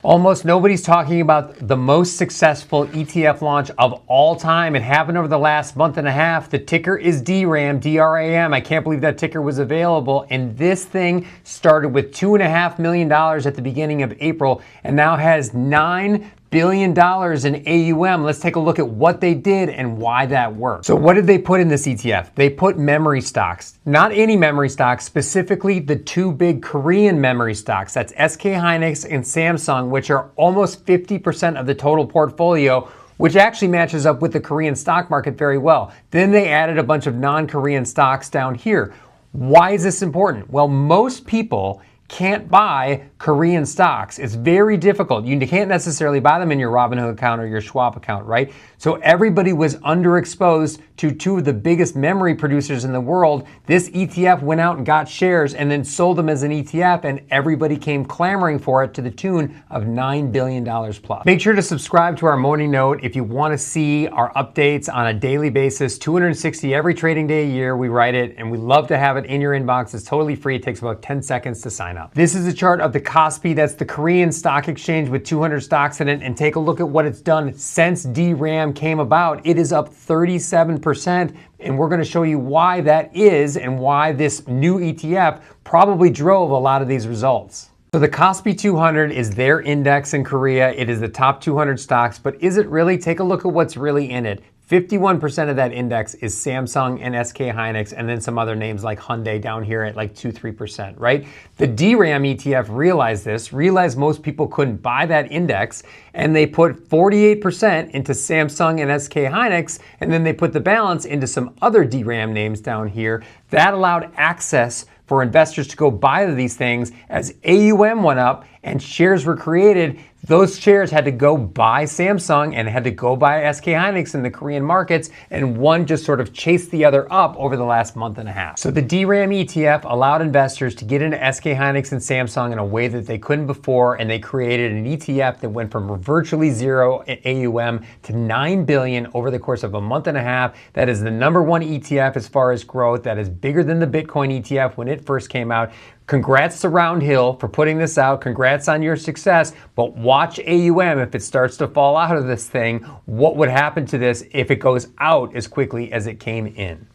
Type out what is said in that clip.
Almost nobody's talking about the most successful ETF launch of all time. It happened over the last month and a half. The ticker is DRAM, D-R-A-M. I can't believe that ticker was available. And this thing started with $2.5 million at the beginning of April and now has $9 billion in AUM. Let's take a look at what they did and why that worked. So what did they put in this ETF? They put memory stocks. Not any memory stocks, specifically the two big Korean memory stocks. That's SK Hynix and Samsung, which are almost 50% of the total portfolio, which actually matches up with the Korean stock market very well. Then they added a bunch of non-Korean stocks down here. Why is this important? Well, most people can't buy Korean stocks. It's very difficult. You can't necessarily buy them in your Robinhood account or your Schwab account, right? So everybody was underexposed to two of the biggest memory producers in the world. This ETF went out and got shares and then sold them as an ETF, and everybody came clamoring for it to the tune of $9 billion plus. Make sure to subscribe to our morning note if you want to see our updates on a daily basis. 260 every trading day a year. We write it, and we love to have it in your inbox. It's totally free. It takes about 10 seconds to sign up. This is a chart of the KOSPI. That's the Korean stock exchange with 200 stocks in it, and take a look at what it's done since DRAM came about. It is up 37%, and we're going to show you why that is and why this new ETF probably drove a lot of these results. So the KOSPI 200 is their index in Korea. It is the top 200 stocks, but is it really? Take a look at what's really in it. 51% of that index is Samsung and SK Hynix, and then some other names like Hyundai down here at like 2-3%, right? The DRAM ETF realized this, realized most people couldn't buy that index, and they put 48% into Samsung and SK Hynix, and then they put the balance into some other DRAM names down here. That allowed access for investors to go buy these things. As AUM went up and shares were created, those shares had to go buy Samsung and had to go buy SK Hynix in the Korean markets, and one just sort of chased the other up over the last month and a half. So the DRAM ETF allowed investors to get into SK Hynix and Samsung in a way that they couldn't before, and they created an ETF that went from virtually zero AUM to 9 billion over the course of a month and a half. That is the #1 ETF as far as growth. That is bigger than the Bitcoin ETF when it first came out. Congrats to Roundhill for putting this out. Congrats on your success, but watch AUM if it starts to fall out of this thing. What would happen to this if it goes out as quickly as it came in?